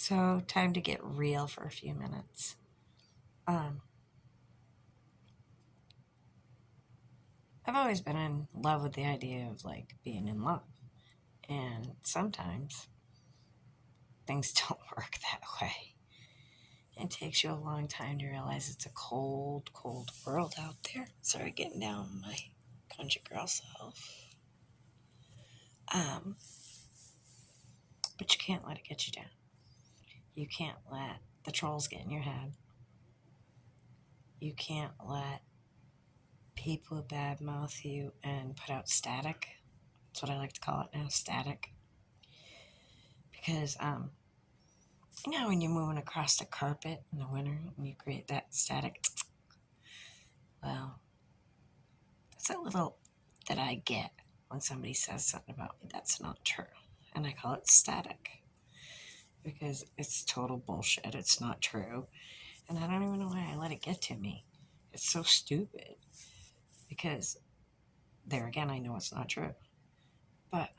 So, time to get real for a few minutes. Um, I've always been in love with the idea of like being in love. And sometimes things don't work that way. It takes you a long time to realize it's a cold, cold world out there. Sorry, getting down my country girl self. Um, but you can't let it get you down. You can't let the trolls get in your head. You can't let people badmouth you and put out static. That's what I like to call it now, static. Because when you're moving across the carpet in the winter and you create that static, well, that's a little that I get when somebody says something about me that's not true. And I call it static because it's total bullshit. It's not true. And I don't even know why I let it get to me. It's so stupid because there again, I know it's not true. But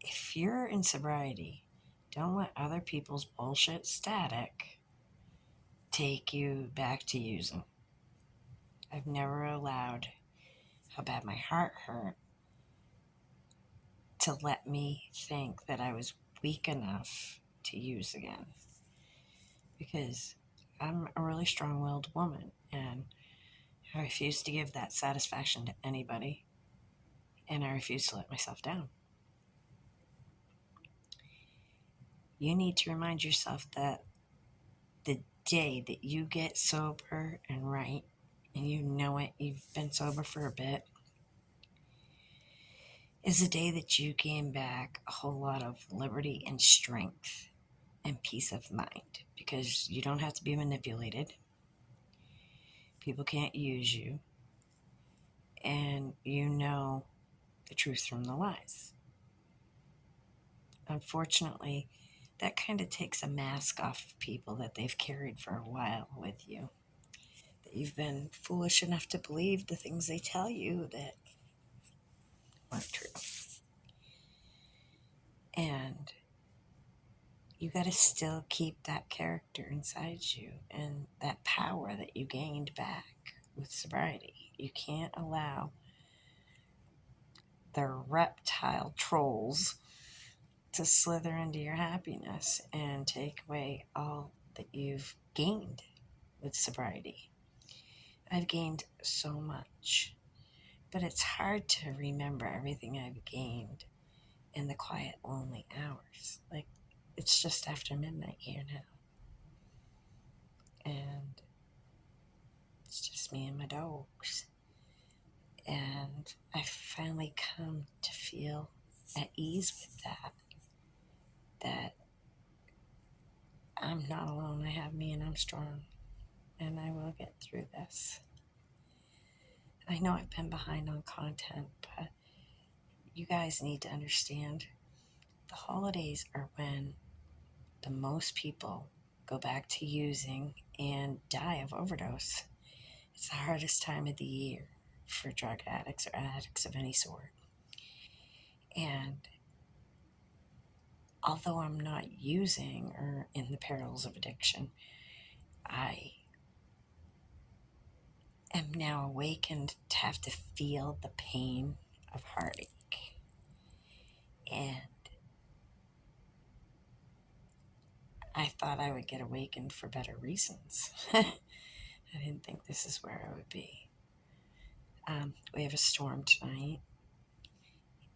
if you're in sobriety, don't let other people's bullshit static take you back to using. I've never allowed how bad my heart hurt to let me think that I was weak enough to use again. Because I'm a really strong willed woman and I refuse to give that satisfaction to anybody and I refuse to let myself down. You need to remind yourself that the day that you get sober and right, and you know it, you've been sober for a bit, is the day that you gain back a whole lot of liberty and strength and peace of mind because you don't have to be manipulated. People can't use you. And you know the truth from the lies. Unfortunately, that kind of takes a mask off of people that they've carried for a while with you. That you've been foolish enough to believe the things they tell you that aren't true. And you got to still keep that character inside you and that power that you gained back with sobriety. You can't allow the reptile trolls to slither into your happiness and take away all that you've gained with sobriety. I've gained so much, but it's hard to remember everything I've gained in the quiet, lonely hours. Like, it's just after midnight here now. And it's just me and my dogs. And I finally come to feel at ease with that I'm not alone. I have me and I'm strong. And I will get through this. I know I've been behind on content, but you guys need to understand the holidays are when the most people go back to using and die of overdose. It's the hardest time of the year for drug addicts or addicts of any sort. And although I'm not using or in the perils of addiction, I am now awakened to have to feel the pain of heartache. And I thought I would get awakened for better reasons. I didn't think this is where I would be. We have a storm tonight,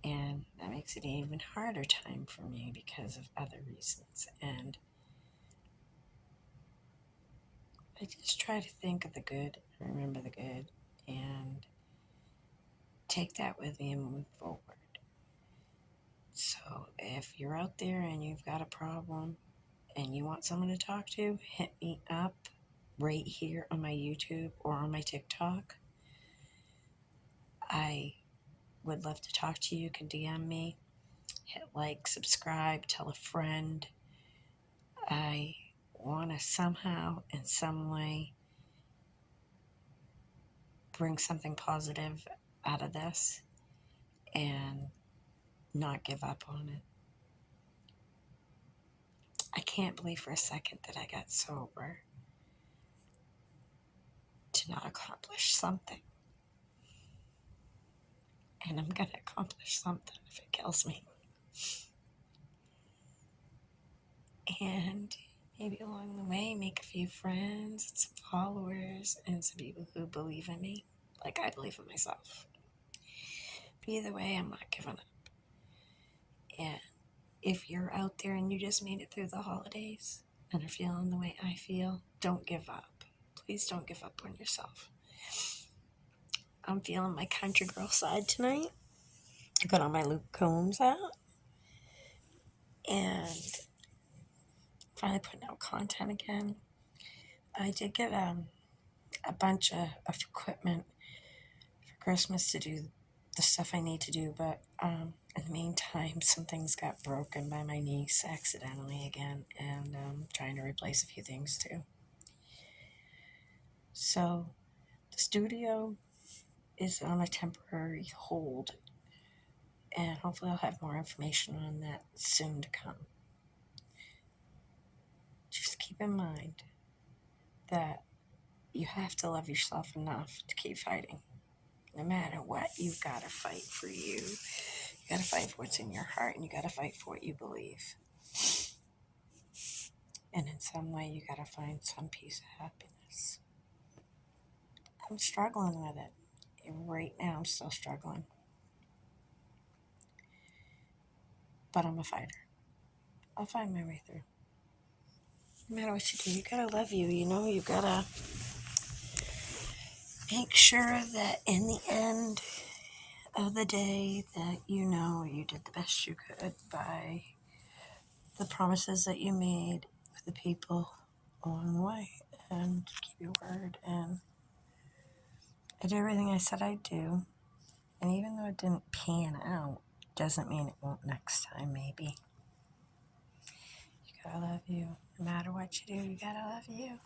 and that makes it an even harder time for me because of other reasons. And I just try to think of the good, remember the good, and take that with me and move forward. So if you're out there and you've got a problem and you want someone to talk to, hit me up right here on my YouTube or on my TikTok. I would love to talk to you. You can DM me, hit like, subscribe, tell a friend. I want to somehow, in some way, bring something positive out of this and not give up on it. I can't believe for a second that I got sober to not accomplish something. And I'm going to accomplish something if it kills me. And maybe along the way, make a few friends and some followers and some people who believe in me, like I believe in myself. But either way, I'm not giving up. And if you're out there and you just made it through the holidays and are feeling the way I feel, don't give up. Please don't give up on yourself. I'm feeling my country girl side tonight. I got all my Luke Combs out and finally putting out content again. I did get a bunch of equipment for Christmas to do the stuff I need to do, but in the meantime, some things got broken by my niece accidentally again, and I'm trying to replace a few things too. So the studio is on a temporary hold, and hopefully I'll have more information on that soon to come. Just keep in mind that you have to love yourself enough to keep fighting. No matter what, you've got to fight for you. You got to fight for what's in your heart, and you got to fight for what you believe. And in some way, you got to find some piece of happiness. I'm struggling with it. Right now, I'm still struggling. But I'm a fighter. I'll find my way through. No matter what you do, you got to love you. You got to make sure that in the end of the day that you did the best you could by the promises that you made with the people along the way, and keep your word. And I did everything I said I'd do, and even though it didn't pan out, doesn't mean it won't next time. Maybe. You gotta love you. No matter what you do, you gotta love you.